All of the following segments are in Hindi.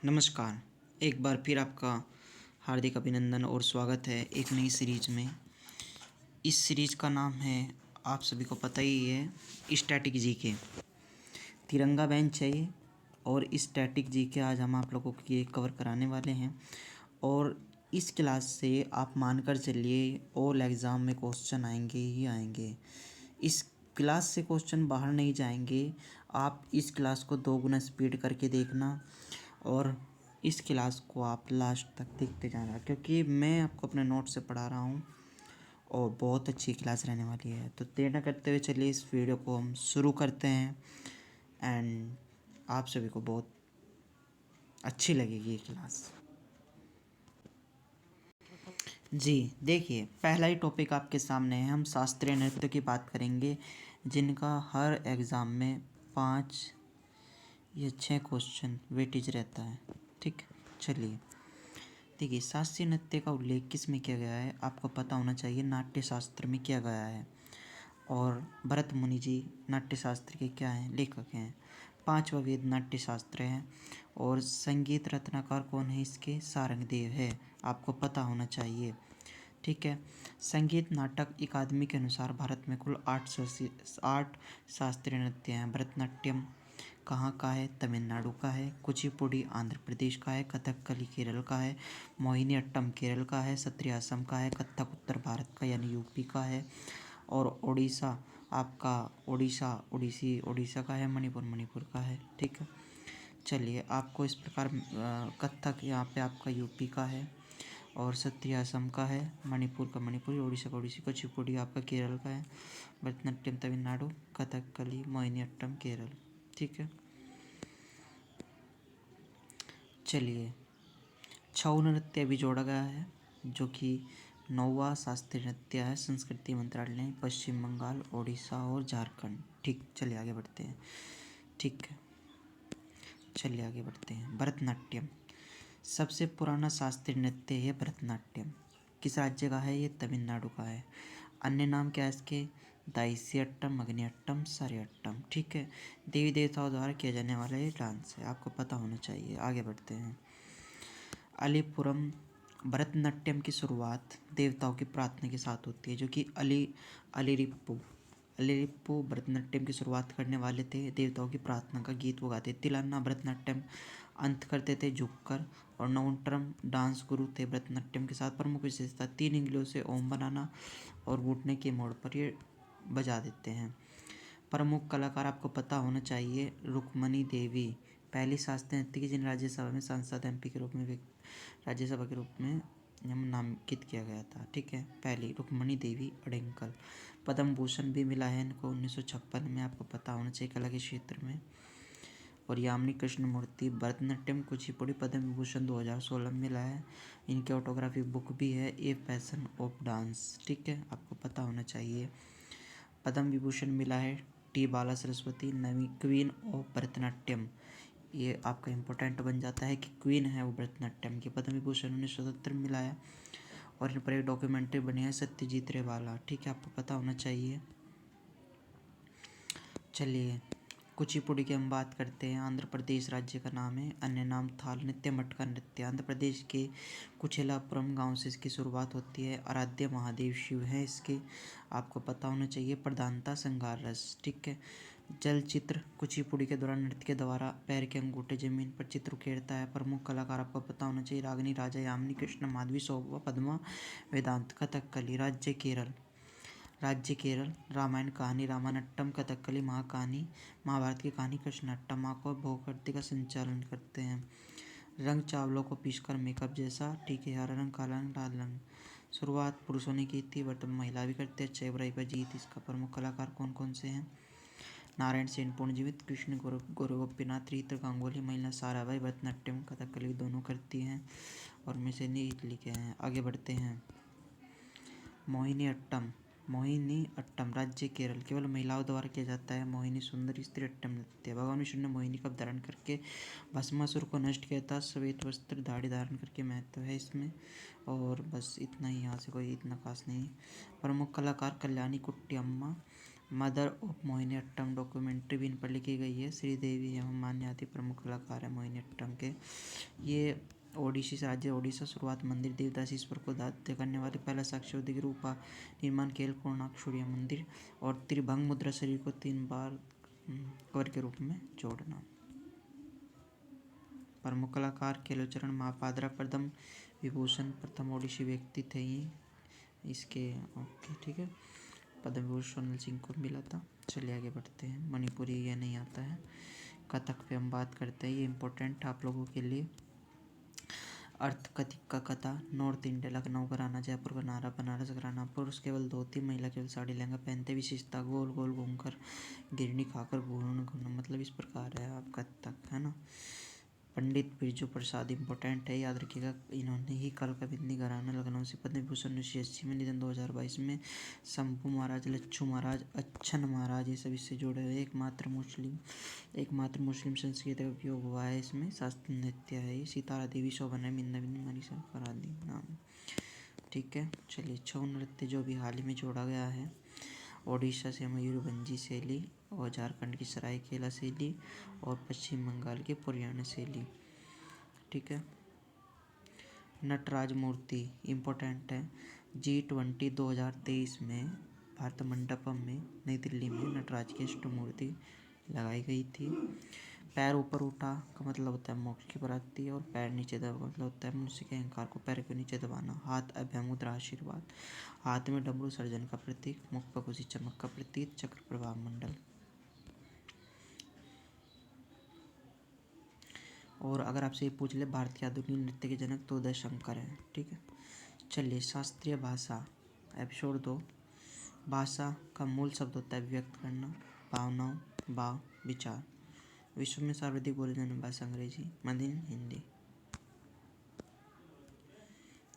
नमस्कार। एक बार फिर आपका हार्दिक अभिनंदन और स्वागत है एक नई सीरीज में। इस सीरीज का नाम है, आप सभी को पता ही है, स्टैटिक जीके। तिरंगा बेंच है ये, और स्टैटिक जीके आज हम आप लोगों को ये कवर कराने वाले हैं। और इस क्लास से आप मानकर चलिए ऑल एग्ज़ाम में क्वेश्चन आएंगे ही आएंगे। इस क्लास से क्वेश्चन बाहर नहीं जाएंगे। आप इस क्लास को 2 गुना स्पीड करके देखना और इस क्लास को आप लास्ट तक देखते जाना, क्योंकि मैं आपको अपने नोट से पढ़ा रहा हूँ और बहुत अच्छी क्लास रहने वाली है। तो देर न करते हुए चलिए इस वीडियो को हम शुरू करते हैं एंड आप सभी को बहुत अच्छी लगेगी ये क्लास। जी देखिए, पहला ही टॉपिक आपके सामने है। हम शास्त्रीय नृत्य की बात करेंगे, जिनका हर एग्ज़ाम में 5 या 6 क्वेश्चन वेटेज रहता है। ठीक, चलिए देखिए, शास्त्रीय नृत्य का उल्लेख किस में किया गया है आपको पता होना चाहिए। नाट्य शास्त्र में किया गया है। और भरत मुनि जी नाट्य शास्त्र के क्या हैं, लेखक हैं। 5वां वेद नाट्य शास्त्र है। और संगीत रत्नाकर कौन है इसके, सारंगदेव है, आपको पता होना चाहिए। ठीक है। संगीत नाटक अकादमी के अनुसार भारत में कुल 8 शास्त्रीय नृत्य हैं। भरतनाट्यम कहाँ का है, तमिलनाडु का है। कुचिपुड़ी आंध्र प्रदेश का है। कथकली केरल का है। मोहिनी अट्टम केरल का है। सत्रिय असम का है। कथक उत्तर भारत का यानी यूपी का है। और ओडिशा आपका ओडिशा का है। मणिपुर का है। ठीक है, चलिए आपको इस प्रकार कथक यहाँ पे आपका यूपी का है, और सत्रिय असम का है। मणिपुर का मणिपुरी, ओडिशा का ओडिसी, कुचिपुड़ी आपका केरल का है। भरतनाट्यम तमिलनाडु, कथकली मोहिनी अट्टम केरल। ठीक है, चलिए छऊ नृत्य भी जोड़ा गया है, जो कि 9वां शास्त्रीय नृत्य है। संस्कृति मंत्रालय ने पश्चिम बंगाल, ओडिशा और झारखंड। ठीक, चलिए आगे बढ़ते हैं। ठीक है, चलिए आगे बढ़ते हैं। भरतनाट्यम सबसे पुराना शास्त्रीय नृत्य है। भरतनाट्यम किस राज्य का है, ये तमिलनाडु का है। अन्य नाम क्या है इसके, दाइसियट्टम, अग्नियट्टम, सारियट्टम। ठीक है, देवी देवताओं द्वारा किया जाने वाला ये डांस है, आपको पता होना चाहिए। आगे बढ़ते हैं। अलीपुरम भरतनाट्यम की शुरुआत देवताओं की प्रार्थना के साथ होती है, जो कि अलीरिप्पू भरतनाट्यम की शुरुआत करने वाले थे। देवताओं की प्रार्थना का गीत वो गाते। तिलाना भरतनाट्यम अंत करते थे झुककर। और नवंतरम डांस गुरु थे भरतनाट्यम के साथ। प्रमुख विशेषता 3 इंगलियों से ओम बनाना और घुटने के मोड़ पर ये बजा देते हैं। प्रमुख कलाकार आपको पता होना चाहिए। रुक्मणी देवी पहली शास्त्रीय नृत्य की, जिन्हें राज्यसभा में सांसद एमपी के रूप में राज्यसभा के रूप में नामांकित किया गया था। ठीक है, पहली रुक्मणी देवी अडेंकल। पद्म भूषण भी मिला है इनको 1956 में, आपको पता होना चाहिए कला के क्षेत्र में। और यामिनी कृष्णमूर्ति भरतनाट्यम कुचिपुड़ी पद्म विभूषण 2016 में मिला है। इनकी ऑटोग्राफी बुक भी है, ए पैशन ऑफ डांस। ठीक है, आपको पता होना चाहिए। पद्म विभूषण मिला है T Bala Saraswati, Navi queen of Bharatanatyam. ये आपका इम्पोर्टेंट बन जाता है कि क्वीन है वो भरतनाट्यम की। पद्म विभूषण 1977 में मिला है। और इन पर एक डॉक्यूमेंट्री बनी है, सत्यजीत रे वाला। ठीक है, आपको पता होना चाहिए। चलिए कुचिपुड़ी की हम बात करते हैं। आंध्र प्रदेश राज्य का नाम है। अन्य नाम थाल नृत्य, मटका नृत्य। आंध्र प्रदेश के कुचेलापुरम गांव से इसकी शुरुआत होती है। आराध्य महादेव शिव है इसके, आपको पता होना चाहिए। प्रधानता श्रृंगार रस। ठीक है, जलचित्र कुचिपुड़ी के दौरान नृत्य के द्वारा पैर के अंगूठे जमीन पर चित्र उकेरता है। प्रमुख कलाकार आपको पता होना चाहिए। रागिनी, राजा, यामिनी, कृष्ण, माधवी, शोभा, पद्मा, वेदांत। कथकली राज्य केरल। रामायण कहानी रामानट्टम, कथकली महाकहानी, महाभारत की कहानी कृष्णाट्टम। माँ को भोगवती का संचालन करते हैं। रंग चावलों को पीसकर मेकअप जैसा। ठीक है, हरा रंग, काला रंग, लाल रंग। शुरुआत पुरुषों ने की थी, वर्तमान महिला भी करते हैं। अच्छाई बुराई पर जीत। इसका प्रमुख कलाकार कौन कौन से हैं, नारायण सेन पूर्णजीवित, कृष्ण गोपीनाथ, रीता गांगुली। महिला साराभाई भरतनाट्यम कथकली दोनों करती हैं, और मिसेनी इटली के हैं। आगे बढ़ते हैं। मोहिनी अट्टम राज्य केरल, केवल महिलाओं द्वारा किया जाता है। मोहिनी सुंदर स्त्री अट्टम नृत्य। भगवान विष्णु ने मोहिनी का धारण करके भस्मासुर को नष्ट किया था। श्वेत वस्त्र दाढ़ी धारण करके महत्व है इसमें। और बस इतना ही, यहाँ से कोई इतना खास नहीं। प्रमुख कलाकार कल्याणी कुट्टी अम्मा, मदर ऑफ मोहिनीअट्टम डॉक्यूमेंट्री भी इन पर लिखी गई है। श्रीदेवी एवं मान्य आदि प्रमुख कलाकार हैं मोहिनीअट्टम के। ये ओडिसी राज्य ओडिशा शुरुआत मंदिर देवदास ईश्वर को दात्य करने वाले पहला साक्ष्य उद्योग रूपा निर्माण केल कोणार्क सूर्य मंदिर और त्रिभंग मुद्रा शरीर को 3 बार कवर के रूप में जोड़ना। प्रमुख कलाकार केलुचरण महापात्रा पद्म विभूषण प्रथम ओडिसी व्यक्ति थे ये इसके। ओके ठीक है, पद्म विभूषण सोनल सिंह को मिला था। चलिए आगे बढ़ते हैं। मणिपुरी ये नहीं आता है। कथक पे हम बात करते हैं, ये इम्पोर्टेंट आप लोगों के लिए। अर्थ कथिक का कथा नॉर्थ इंडिया लखनऊ घराना जयपुर घराना बनारस घराना पुरुष केवल धोती महिला केवल साड़ी लहंगा पहनते। विशेषता गोल गोल घूमकर गिरनी खाकर घूमना घूमना, मतलब इस प्रकार है आपका तक है ना। पंडित बिरजू प्रसाद इम्पोर्टेंट है, याद रखिएगा। इन्होंने ही कल का बिंदी घराना लखनऊ से पद्म विभूषण 1980 में निधन 2022 में। शंभू महाराज लच्छू महाराज अच्छन महाराज ये सब इससे जुड़े हुए। एकमात्र मुस्लिम संस्कृत का उपयोग हुआ है इसमें। शास्त्रीय नृत्य है ये। सितारा देवी शोभन है मिंदा बिंदी मनीषा फरादी नाम। ठीक है चलिए। छऊ नृत्य जो भी हाल ही में जोड़ा गया है। ओडिशा से मयूरभंजी शैली और झारखंड की सरायकेला शैली और पश्चिम बंगाल की पुराना शैली। ठीक है। नटराज मूर्ति इम्पोर्टेंट है। G20 2023 में भारत मंडपम में नई दिल्ली में नटराज की अष्ट मूर्ति लगाई गई थी। पैर ऊपर उठा का मतलब होता है मोक्ष की प्राप्ति और पैर नीचे दबा का मतलब होता है मनुष्य के अहंकार को पैर के नीचे दबाना। हाथ अभय मुद्रा आशीर्वाद। हाथ में डमरू सर्जन का प्रतीक, मुख पर खुशी चमक का प्रतीक, चक्र प्रभाव मंडल। और अगर आपसे ये पूछ ले भारत के आधुनिक नृत्य के जनक तो उदय शंकर है। ठीक है चलिए। शास्त्रीय भाषा एपिसोड 2। भाषा का मूल शब्द होता है व्यक्त करना, भावनाओं, भाव, विचार। विश्व में सर्वाधिक बोली जाने भाषा अंग्रेजी, मध्यम हिंदी।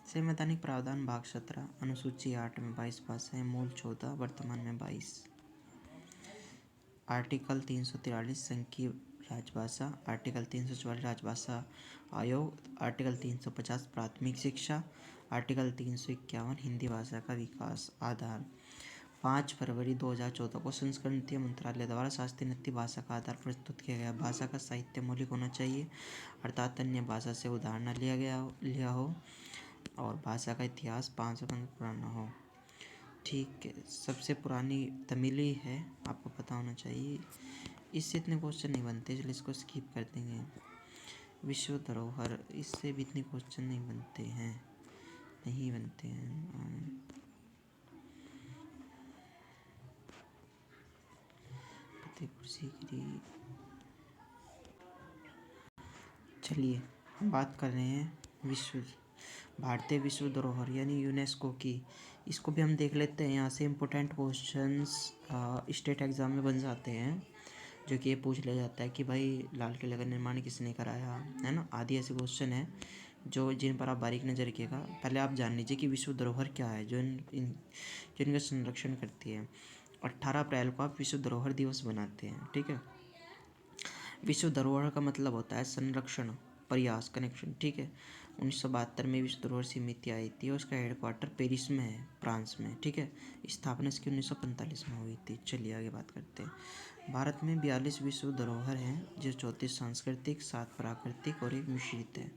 संवैधानिक प्रावधान भाग 17 अनुसूची 8 में 22 भाषाएं, मूल 14 वर्तमान में 22। आर्टिकल 343 संघीय राजभाषा, आर्टिकल 344 राजभाषा आयोग, आर्टिकल 350 प्राथमिक शिक्षा, आर्टिकल 351 हिंदी भाषा का विकास। आधार 5 फरवरी 2014 को संस्कृति मंत्रालय द्वारा शास्त्रीय नृत्य भाषा का आधार प्रस्तुत किया गया। भाषा का साहित्य मौलिक होना चाहिए अर्थात अन्य भाषा से उदाहरण लिया हो और भाषा का इतिहास 500 वर्ष पुराना हो। ठीक है। सबसे पुरानी तमिली है, आपको पता होना चाहिए। इससे इतने क्वेश्चन नहीं बनते इसलिए इसको स्किप कर देंगे। विश्व धरोहर इससे भी इतने क्वेश्चन नहीं बनते हैं। फतेहपुर सीकरी। चलिए हम बात कर रहे हैं भारतीय विश्व धरोहर यानी यूनेस्को की। इसको भी हम देख लेते हैं। यहाँ से इम्पोर्टेंट क्वेश्चंस स्टेट एग्ज़ाम में बन जाते हैं, जो कि ये पूछ लिया जाता है कि भाई लाल किले का निर्माण किसने कराया, है ना। आदि ऐसे क्वेश्चन हैं जिन पर आप बारीक नज़र रखिएगा। पहले आप जान लीजिए कि विश्व धरोहर क्या है जो इनका संरक्षण करती है। 18 अप्रैल को आप विश्व धरोहर दिवस बनाते हैं। ठीक है। विश्व धरोहर का मतलब होता है संरक्षण, प्रयास, कनेक्शन। ठीक है। 1972 में विश्व धरोहर समिति आई थी और उसका हेडक्वार्टर पेरिस में है, फ्रांस में। ठीक है। स्थापना इसकी 1945 में हुई थी। चलिए आगे बात करते हैं। भारत में 42 विश्व धरोहर हैं, जो 34 सांस्कृतिक, 7 प्राकृतिक और 1 मिश्रित है।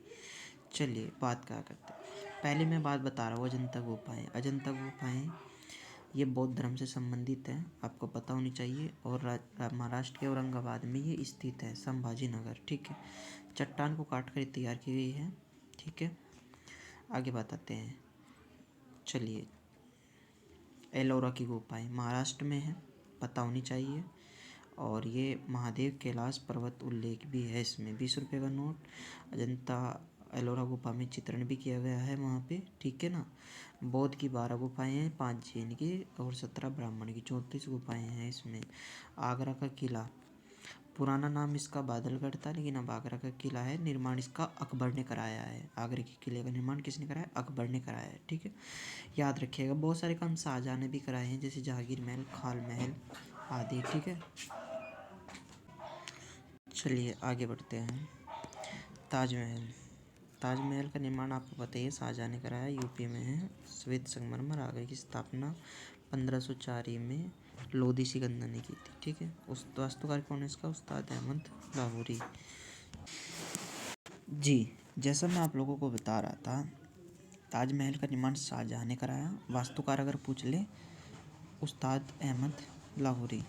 चलिए बात क्या करते हैं। पहले मैं बात बता रहा हूँ अजंता गुफाएँ। अजंता गुफाएँ ये बौद्ध धर्म से संबंधित है, आपको पता होनी चाहिए। और महाराष्ट्र के औरंगाबाद में ये स्थित है, संभाजी नगर। ठीक है। चट्टान को काट कर तैयार की गई है। ठीक है। आगे बताते हैं। चलिए एलोरा की गुफाएँ महाराष्ट्र में है, पता होनी चाहिए। और ये महादेव कैलाश पर्वत उल्लेख भी है इसमें। 20 रुपये का नोट। अजंता एलोरा गुफा में चित्रण भी किया गया है वहाँ पे। ठीक है ना। बौद्ध की 12 गुफाएँ हैं, 5 जैन की और 17 ब्राह्मण की, 34 गुफाएँ हैं इसमें। आगरा का किला, पुराना नाम इसका बादलगढ़ था लेकिन अब आगरा का किला है। निर्माण इसका अकबर ने कराया है। आगरा के किले का निर्माण किसने कराया? अकबर ने कराया है। ठीक है। याद रखिएगा। बहुत सारे काम शाहजहाँ ने भी कराए हैं, जैसे जहांगीर महल, खाल महल आदि। ठीक है। चलिए आगे बढ़ते हैं। ताजमहल। ताजमहल का निर्माण आपको पता ही है, शाहजहाँ ने कराया, यूपी में है। श्वेत संगमरमर। आगरा की स्थापना 1504 में लोधी सिकंदर ने की थी। ठीक है, उस वास्तुकार कौन है इसका? उस्ताद अहमद लाहौरी। जी, जैसा मैं आप लोगों को बता रहा था, ताजमहल का निर्माण शाहजहाँ ने कराया। वास्तुकार अगर पूछ ले, उस्ताद अहमद लाहौरी।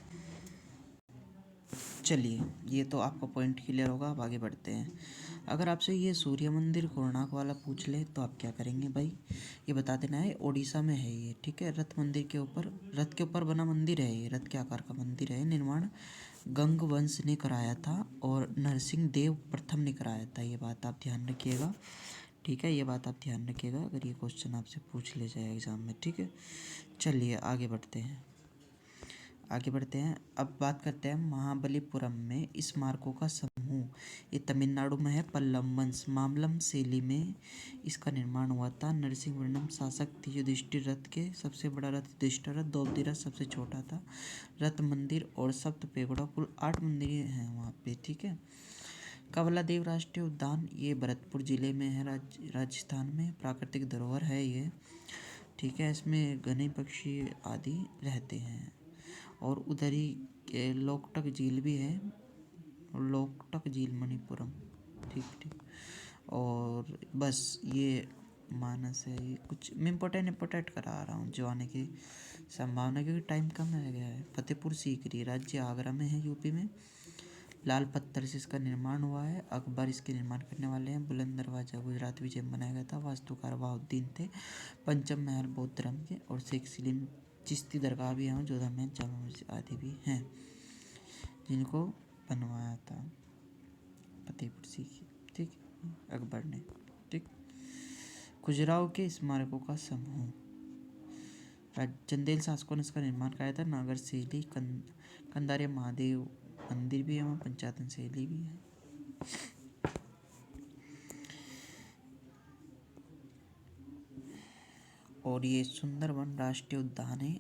चलिए, ये तो आपका पॉइंट क्लियर होगा। अब आगे बढ़ते हैं। अगर आपसे ये सूर्य मंदिर कोणार्क वाला पूछ ले तो आप क्या करेंगे भाई? ये बता देना है ओडिशा में है ये। ठीक है, रथ के ऊपर बना मंदिर है ये, रथ के आकार का मंदिर है। निर्माण गंग वंश ने कराया था और नरसिंह देव प्रथम ने कराया था। ये बात आप ध्यान रखिएगा। ठीक है, ये बात आप ध्यान रखिएगा अगर ये क्वेश्चन आपसे पूछ ले जाए एग्जाम में। ठीक है, चलिए आगे बढ़ते हैं। अब बात करते हैं महाबलीपुरम में स्मारकों का समूह। ये तमिलनाडु में है। पल्लव वंश मामल्लम शैली में इसका निर्माण हुआ था। नरसिंहवर्मन शासक थे। युधिष्ठिर रथ के सबसे बड़ा रथ युधिष्ठिर रथ, द्रौपदी रथ सबसे छोटा था। रथ मंदिर और सप्त पेगोड़ा, कुल 8 मंदिर हैं वहाँ पे। ठीक है, कवलादेव राष्ट्रीय उद्यान ये भरतपुर जिले में है, राजस्थान में। प्राकृतिक धरोहर है ये। ठीक है, इसमें घने पक्षी आदि रहते हैं। और उधर ही लोकटक झील भी है, लोकटक झील मणिपुरम। ठीक। और बस ये मानस है। ये कुछ मैं इम्पोर्टेंट करा रहा हूँ जो आने की संभावना, क्योंकि टाइम कम रह गया है। फतेहपुर सीकरी राज्य आगरा में है, यूपी में। लाल पत्थर से इसका निर्माण हुआ है। अकबर इसके निर्माण करने वाले हैं। बुलंद दरवाजा गुजरात विजय में बनाया गया था। वास्तुकार बहाउद्दीन थे। पंचम महल बौद्ध धर्म के। और शेख सलीम चिश्ती दरगाह भी हैं, जोधा महल, जामा मस्जिद आदि भी हैं जिनको बनवाया था फतेहपुर सीकरी। ठीक, अकबर ने। ठीक, खजुराहो के स्मारकों का समूह। चंदेल शासकों ने इसका निर्माण कराया था। नागर शैली, कंदारिया महादेव मंदिर भी है वहाँ, पंचायतन शैली भी है। और ये सुंदरवन राष्ट्रीय उद्यान है,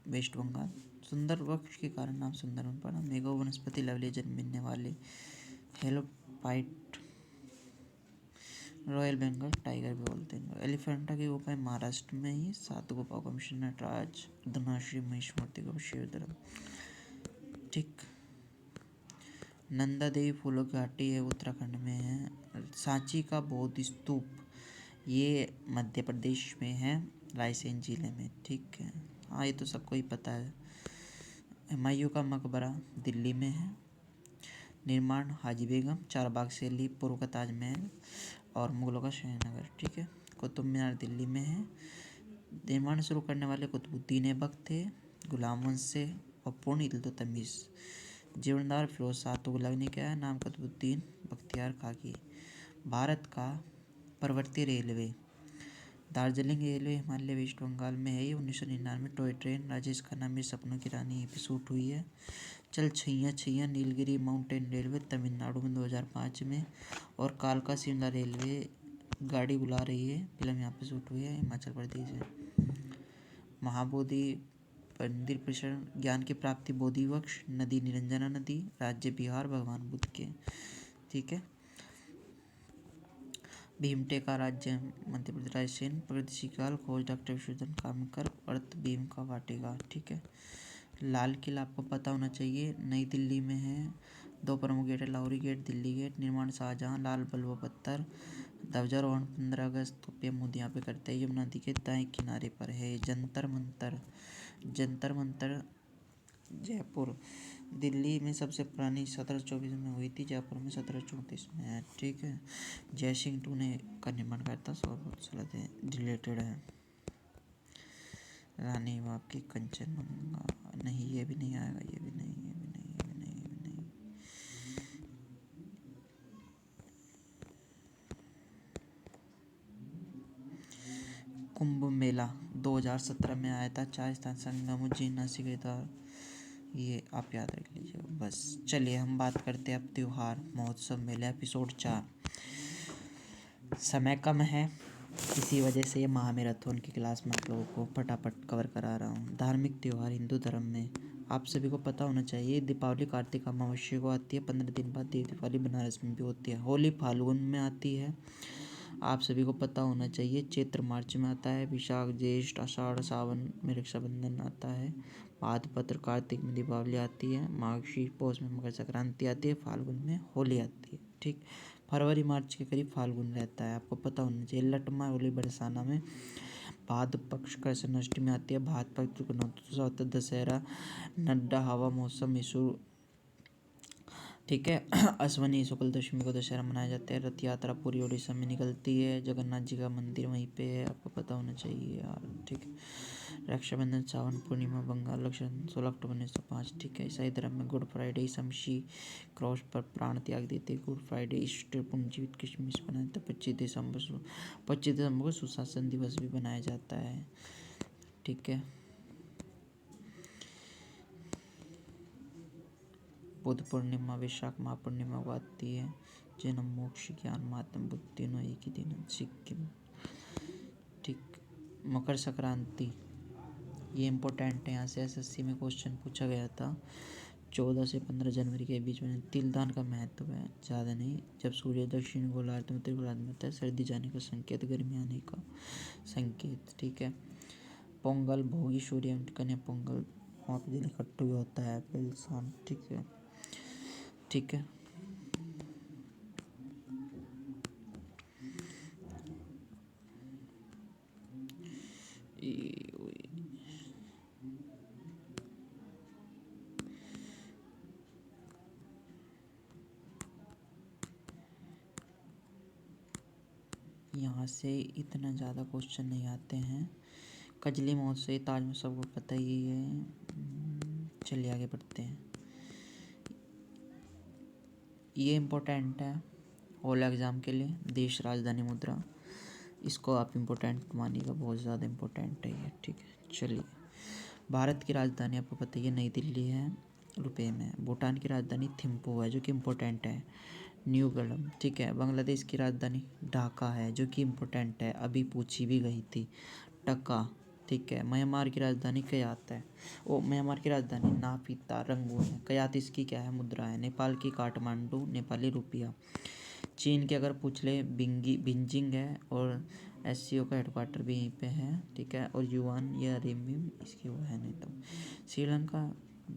वेस्ट बंगाल। सुंदर वृक्ष के कारण नाम सुंदरवन पड़ा। मेघो वनस्पति लवली जन्मने वाले हेलोपाइट, रॉयल बंगाल टाइगर भी बोलते हैं। एलिफेंटा की गुफा है महाराष्ट्र में ही। 7 गुफा का मिशन नटराज, धनाश्री, महेश मूर्ति का शिवधर्म। ठीक, नंदा देवी फूलों की घाटी है, उत्तराखंड में है। सांची का बौद्ध स्तूप ये मध्य प्रदेश में है, रायसेन जिले में। ठीक है, हाँ ये तो सबको ही पता है। हुमायूं का मकबरा दिल्ली में है। निर्माण हाजी बेगम, चारबाग शैली, पूर्व का ताजमहल और मुगलों का श्रीनगर। ठीक है, कुतुब मीनार दिल्ली में है। निर्माण शुरू करने वाले कुतुबुद्दीन ऐबक थे, गुलाम वंश से। और पूर्ण इल्तुतमिश। जीवनदार फिरोज शाह तुगलक ने क्या है नाम? कुतुबुद्दीन बख्तियार खाकी। भारत का पर्वतीय railway Darjeeling railway Himalaya West Bengal में है। ये 1999 टॉय ट्रेन राजेश खन्ना मेरे सपनों की रानी यहीं पे शूट हुई है। चल छैया छैया नीलगिरी माउंटेन रेलवे तमिलनाडु में 2005 में। और कालका शिमला रेलवे गाड़ी बुला रही है, फिल्म यहाँ पे शूट हुई है, हिमाचल प्रदेश है। महाबोधि मंदिर परिसर, ज्ञान की प्राप्ति बोधि वृक्ष, नदी निरंजना नदी, राज्य बिहार, भगवान बुद्ध के। ठीक है, भीमटेका राज्य मध्य प्रदेश, रायसेन, प्रगतिशील काल, खोज डॉक्टर विशुद्धन कामकर, अर्थ भीम का वाटिका। ठीक है, लाल किला आपको पता होना चाहिए, नई दिल्ली में है। 2 प्रमुख गेट है, लाहौरी गेट, दिल्ली गेट। निर्माण शाहजहाँ, लाल बलुआ पत्थर। ध्वजारोहण 15 अगस्त को पीएम मोदी यहाँ पे करते हैं। यमुना नदी के दाएं किनारे पर है। जंतर मंतर जयपुर दिल्ली में सबसे पुरानी 1724 में हुई थी, जयपुर में 1734 में है। ठीक है, जय सिंह टू ने का निर्माण करता, सौर रिलेटेड है। रानी बाप की कंचनजंगा, नहीं ये भी नहीं आएगा, ये भी नहीं, ये भी नहीं, ये भी नहीं, ये भी नहीं। कुंभ मेला 2017 में आया था। 4 स्थान संगम, उज्जैन, नासिक, हरिद्वार। ये आप याद रख लीजिए बस। चलिए हम बात करते हैं अब त्योहार महोत्सव मेला एपिसोड 4। समय कम है, इसी वजह से ये महामैराथन की क्लास में आप लोगों को फटाफट कवर करा रहा हूँ। धार्मिक त्यौहार हिंदू धर्म में आप सभी को पता होना चाहिए। दीपावली कार्तिक अमावस्या को आती है, 15 दिन बाद दीपावली बनारस में भी होती है। होली फाल्गुन में आती है, आप सभी को पता होना चाहिए। चैत्र मार्च में आता है। विशाख ज्येष्ठ आषाढ़ सावन में रक्षाबंधन आता है। भाद्रपद कार्तिक में दीपावली आती है, मार्गशीर्ष पौष में मकर संक्रांति आती है, फाल्गुन में होली आती है। ठीक, फरवरी मार्च के करीब फाल्गुन रहता है, आपको पता होना चाहिए। लटमा होली बरसाना में, भाद्र पक्ष कृष्ण अष्टमी आती है, भाद्र पक्ष दशहरा, नड्डा हवा मौसम मैसूर। ठीक है, अश्वनी शुक्ल दशमी को दशहरा मनाया जाता है। रथ यात्रा पूरी उड़ीसा में निकलती है, जगन्नाथ जी का मंदिर वहीं पे है, आपको पता होना चाहिए यार। ठीक है, रक्षाबंधन सावन पूर्णिमा बंगाल लक्षण 16 अक्टूबर 1905। ठीक है, ईसाई धर्म में good Friday Isa Masih cross पर प्राण त्याग देते, गुड फ्राइडे ईस्टर पुनर्जीवित क्रिसमस बनाया जाता है। 25 दिसंबर को सुशासन दिवस भी बनाया जाता है। ठीक है, बुद्ध पूर्णिमा वैशाख माह पूर्णिमा को आती है। जन्म मोक्ष ज्ञान महात्म बुद्ध तीनों एक ही दिन है, सिक्किम। ठीक, मकर संक्रांति ये इम्पोर्टेंट है, यहाँ से एसएससी में क्वेश्चन पूछा गया था। 14 से 15 जनवरी के बीच में तिलदान का महत्व है, ज़्यादा नहीं। जब सूर्य दक्षिण गोलार्ध में उत्तरी गोलार्ध में होता है, सर्दी जाने का संकेत, गर्मी आने का संकेत। ठीक है, पोंगल भोगी सूर्य कन्या पोंगल, वहाँ पे दिल इकट्ठा भी होता है पेलसान। ठीक है, ठीक है, यहाँ से इतना ज़्यादा क्वेश्चन नहीं आते हैं। कजली महोत्सव ताज में सबको पता ही है। चलिए आगे बढ़ते हैं। ये इम्पोर्टेंट है ऑल एग्ज़ाम के लिए, देश राजधानी मुद्रा, इसको आप इम्पोर्टेंट मानिएगा, बहुत ज़्यादा इम्पोर्टेंट है ये। ठीक है, चलिए। भारत की राजधानी आपको पता ही है नई दिल्ली है, रुपए में। भूटान की राजधानी थिम्पू है जो कि इम्पोर्टेंट है, न्यू गलम। ठीक है, बांग्लादेश की राजधानी ढाका है जो कि इम्पोर्टेंट है, अभी पूछी भी गई थी, टका। ठीक है, म्यांमार की राजधानी कयात है। म्यांमार की राजधानी नाफिता रंगून है। कयात इसकी क्या है, मुद्रा है। नेपाल की काठमांडू, नेपाली रुपया। चीन के अगर पूछ ले बिंजिंग है, और एससीओ का हेडक्वार्टर भी यहीं पे है। ठीक है, और युआन या रेमिम इसकी वो है नहीं तो। श्रीलंका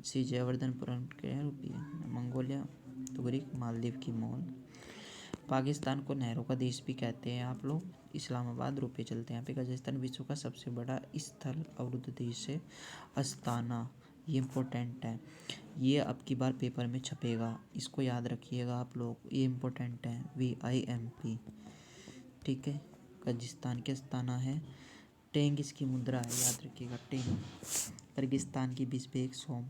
श्री जयवर्धनपुरम के रुपये। मंगोलिया तुगरिक, मालदीव की मोल। पाकिस्तान को नहरों का देश भी कहते हैं आप लोग, इस्लामाबाद रुपये चलते हैं यहाँ पे। कजाकिस्तान विश्व का सबसे बड़ा स्थल अवरुद्ध देश है, अस्ताना, ये इम्पोर्टेंट है। ये अब की बार पेपर में छपेगा, इसको याद रखिएगा आप लोग, ये इम्पोर्टेंट है, VIMP। ठीक है, कजाकिस्तान के अस्ताना है। टेंग इसकी मुद्रा है, याद रखिएगा, टेंग। किर्गिस्तान की बिस्बेक सोम।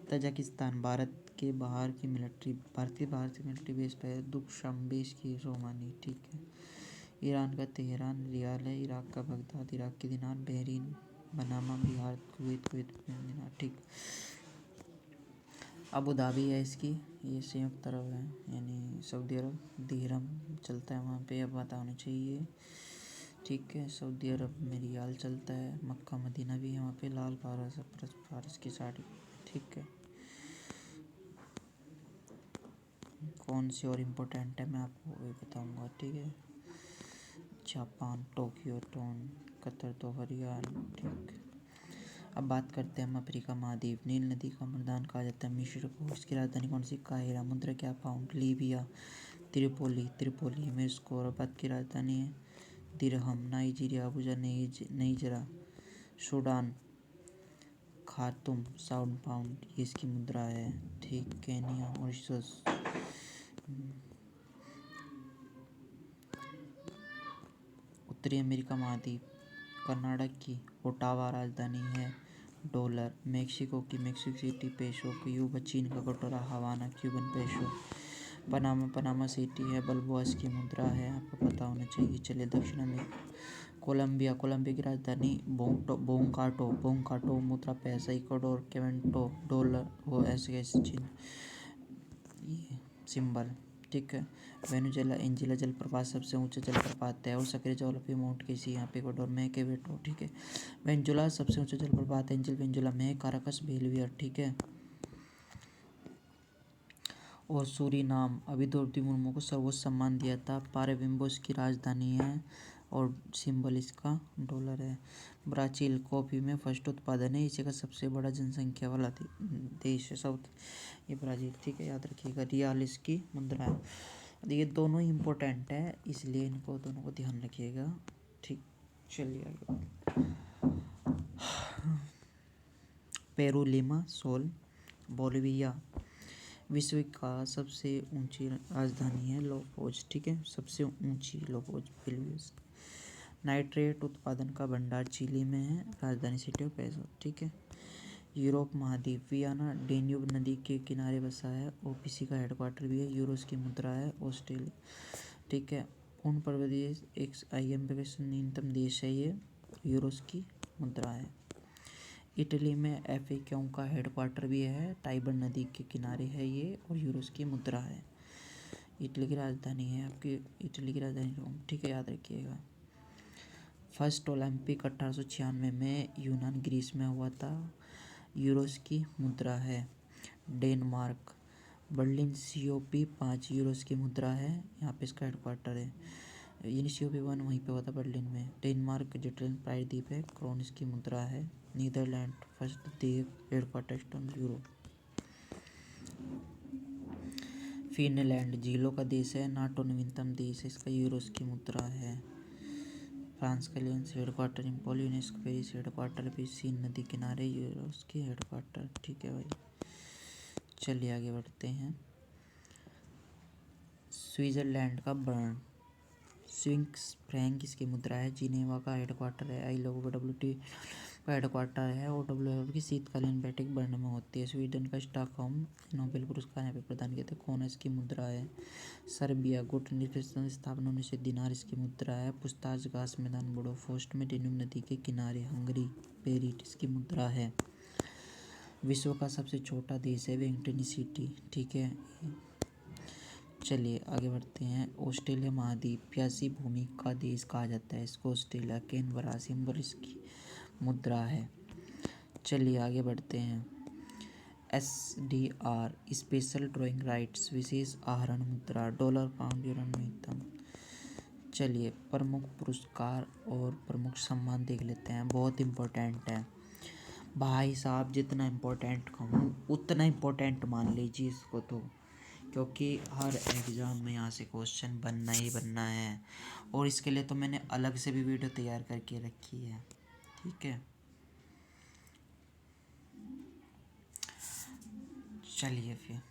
तजाकिस्तान भारत के बाहर की मिलिट्री बेस पर दुशांबे की रोमानी। ठीक है, ईरान का तेहरान रियाल है, इराक का बगदाद, इराक की दिनार, बहरीन बनामा, बिहार कुवैत दिनार। ठीक, अबू धाबी है इसकी, ये संयुक्त अरब है यानी सऊदी अरब, दिरहम चलता है वहाँ पे, अब पता होना चाहिए। ठीक है, सऊदी अरब में रियाल चलता है। मक्का मदीना भी है वहाँ पे, लाल फारस की साड़ी। ठीक है, कौन सी और इम्पोर्टेंट है मैं आपको वही बताऊँगा। ठीक है, जापान टोक्यो, टोन कतर, दोहरियाल। ठीक, अब बात करते हैं हम अफ्रीका महाद्वीप। नील नदी का मर्दान कहा जाता है मिस्र को। इसकी राजधानी कौन सी, काहिरा। मुद्रा क्या, पाउंड। लीबिया त्रिपोली मेस्को। रबात की राजधानी है दिरहम। नाइजीरिया अबूजा, नाइजरा। सूडान खार्तूम, साउंड पाउंड, ये इसकी मुद्रा है। ठीक, केनिया मॉरिशस। उत्तरी अमेरिका महाद्वीप, कर्नाटक की ओटावा राजधानी है, डॉलर। मेक्सिको की मेक्सिको सिटी पेसो। क्यूबा चीन का कटोरा, हवाना क्यूबन पेसो। पनामा सिटी है, बल्बोआ की मुद्रा है, आपको पता होना चाहिए। चलिए दक्षिण अमेरिका, कोलंबिया की राजधानी बोंकाटो, मुद्रा पैसा। इक्वाडोर केवेंटो, डॉलर, वो ऐसे चिन्ह, ये सिंबल। ठीक है, वेनेजुएला एंजिला जलप्रपात सबसे ऊंचा जलप्रपात है, और सक्रिय ज्वालामुखी माउंट केसी यहाँ पे इक्वाडोर में, केवेटो। ठीक है, वेनेजुएला सबसे ऊंचा जलप्रपात एंजिल वेनेजुएला में, काराकस बेलवियर। ठीक है, और सूरीनाम, अभी द्रौपदी मुर्मू को सर्वोच्च सम्मान दिया था। पाराविम्बो की राजधानी है, और सिंबल इसका डॉलर है। ब्राज़ील कॉफ़ी में फर्स्ट उत्पादन है, एशिया का सबसे बड़ा जनसंख्या वाला देश है साउथ, ये ब्राज़ील, ठीक है, याद रखिएगा। रियाल इसकी मुद्रा है। ये दोनों ही इम्पोर्टेंट है, इसलिए इनको दोनों को ध्यान रखिएगा, ठीक। चलिए आगे। पेरू, लिमा, सोल, बोलिविया विश्व का सबसे ऊंची राजधानी है लोपोज, ठीक है, सबसे ऊंची लोपोज बोलिविया। नाइट्रेट उत्पादन का भंडार चिली में है, राजधानी सिटी ऑफ पेसो, ठीक है। यूरोप महाद्वीप, वियना डेन्यूब नदी के किनारे बसा है, ओपीसी का हेडक्वार्टर भी है, यूरोस की मुद्रा है, ऑस्ट्रेलिया, ठीक है। पूर्ण प्रदेश एक IMF का न्यूनतम देश है, ये यूरोस की मुद्रा है। इटली में FAQ का हेडक्वार्टर भी है, टाइबर नदी के किनारे है ये, और यूरोस की मुद्रा है। इटली की राजधानी है आपकी, इटली की राजधानी रोम, ठीक है, याद रखिएगा। फर्स्ट ओलंपिक 1896 में यूनान ग्रीस में हुआ था, यूरोस की मुद्रा है। डेनमार्क, बर्लिन COP 5 यूरोस की मुद्रा है, यहाँ पे इसका हेडक्वार्टर है। यानी COP 1 वहीं पे हुआ था बर्लिन में। डेनमार्क जटलैंड प्रायद्वीप है, क्रोन इसकी मुद्रा है। नीदरलैंड फर्स्ट द्वीप, हेडक्वार्टर स्टोन यूरोप। फिनलैंड झीलों का देश है, नाटो नवीनतम देश है, इसका यूरोस की मुद्रा है। फ्रांस का लियंस हेडक्वार्टर इंपोल, यूनेस्को पेरिस हेडक्वार्टर भी सीन नदी किनारे, यूरोस की हेडक्वार्टर, ठीक है भाई। चलिए आगे बढ़ते हैं। स्विट्जरलैंड का बर्न, स्विंग्स फ्रैंक इसकी मुद्रा है। जिनेवा का हेडक्वार्टर है। ILO WT का हेडक्वार्टर है, और WF की शीतकालीन बैठक बर्न में होती है। स्वीडन का स्टॉकहोम नोबेल पुरस्कार यहाँ पे प्रदान किया था, कौन इसकी मुद्रा है। सर्बिया गुटनिर्देशन स्थापना 19 दिनार इसकी मुद्रा है। पुस्ताज घास मैदान बुडापेस्ट में डेन्यूब नदी के किनारे, हंगरी पेरिट इसकी मुद्रा है। विश्व का सबसे छोटा देश है वेटिकन सिटी, ठीक है। चलिए आगे बढ़ते हैं। ऑस्ट्रेलिया महाद्वीप प्यासी भूमि का देश कहा जाता है इसको, ऑस्ट्रेलिया। कैनबरा सिंबल इसकी मुद्रा है। चलिए आगे बढ़ते हैं। SDR स्पेशल ड्राइंग राइट्स विशेष आहरण मुद्रा, डॉलर, पाउंड, यूरो न्यूनतम। चलिए प्रमुख पुरस्कार और प्रमुख सम्मान देख लेते हैं, बहुत इम्पोर्टेंट है भाई साहब। जितना इम्पोर्टेंट कहूँ उतना इम्पोर्टेंट मान लीजिए इसको, तो क्योंकि हर एग्ज़ाम में यहाँ से क्वेश्चन बनना ही बनना है, और इसके लिए तो मैंने अलग से भी वीडियो तैयार करके रखी है, ठीक है। चलिए फिर